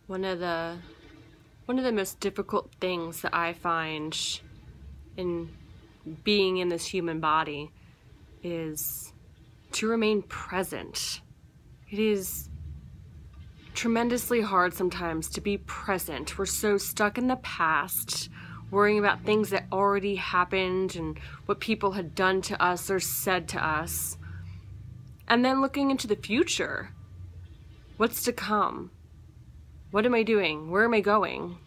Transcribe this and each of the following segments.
One of the most difficult things that I find in being in this human body is to remain present. It is tremendously hard sometimes to be present. We're so stuck in the past, worrying about things that already happened and what people had done to us or said to us. And then looking into the future. What's to come? What am I doing? Where am I going?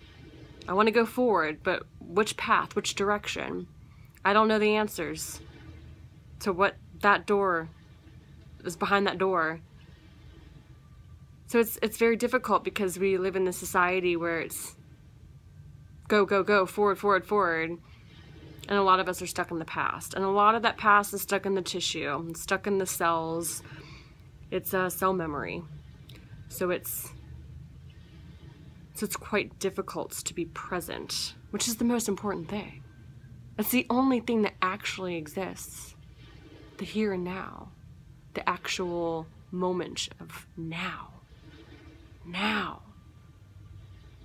I want to go forward, but which path, which direction? I don't know the answers to what that door is behind that door. So it's very difficult because we live in this society where it's go, go, go, forward, forward, forward. And a lot of us are stuck in the past. And a lot of that past is stuck in the tissue, it's stuck in the cells. It's a cell memory. So it's quite difficult to be present, which is the most important thing. It's the only thing that actually exists. The here and now. The actual moment of now. Now.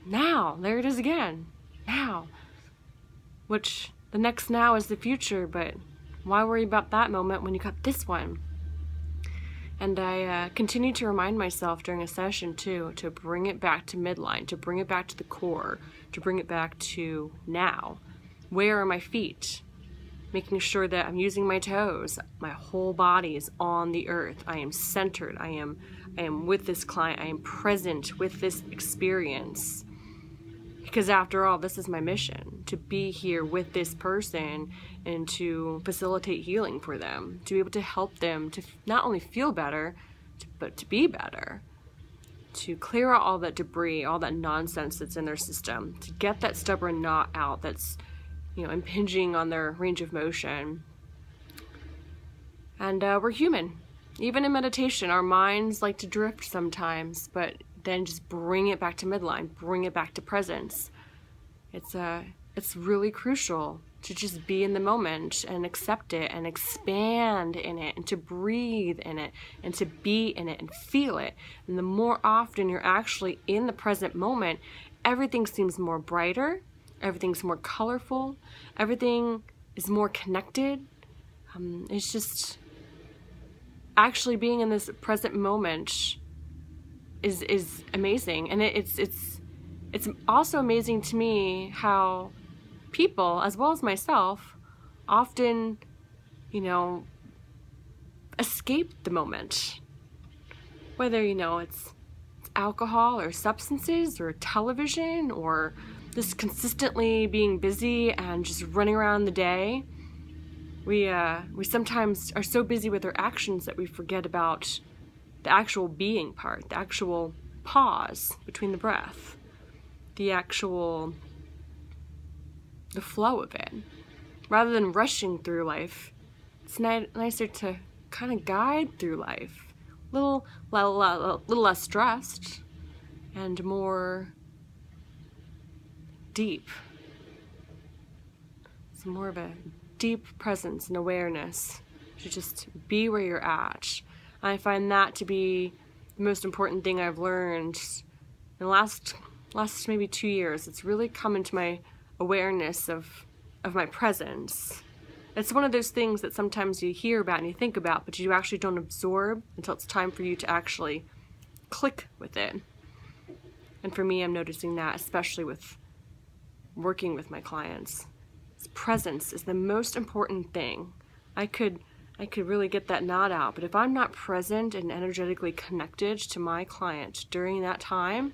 Now. There it is again. Now. Which the next now is the future, but why worry about that moment when you got this one? And I continue to remind myself during a session too, to bring it back to midline, to bring it back to the core, to bring it back to now. Where are my feet? Making sure that I'm using my toes. My whole body is on the earth. I am centered. I am with this client. I am present with this experience. Because after all, this is my mission, to be here with this person and to facilitate healing for them, to be able to help them to not only feel better, but to be better, to clear out all that debris, all that nonsense that's in their system, to get that stubborn knot out that's, impinging on their range of motion. And we're human. Even in meditation, our minds like to drift sometimes, but then just bring it back to midline, bring it back to presence. It's really crucial to just be in the moment and accept it and expand in it and to breathe in it and to be in it and feel it. And the more often you're actually in the present moment, everything seems more brighter, everything's more colorful, everything is more connected. It's just actually being in this present moment is amazing. And it's also amazing to me how people, as well as myself, often, escape the moment. Whether, it's alcohol or substances or television or just consistently being busy and just running around the day. We sometimes are so busy with our actions that we forget about the actual being part, the actual pause between the breath, the flow of it. Rather than rushing through life, it's nicer to kind of guide through life, a little less stressed and more deep. It's more of a deep presence and awareness to just be where you're at. I find that to be the most important thing I've learned in the last maybe 2 years. It's really come into my awareness of my presence. It's one of those things that sometimes you hear about and you think about, but you actually don't absorb until it's time for you to actually click with it. And for me, I'm noticing that, especially with working with my clients. Presence is the most important thing. I could really get that knot out, but if I'm not present and energetically connected to my client during that time,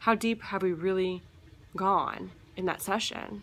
how deep have we really gone in that session?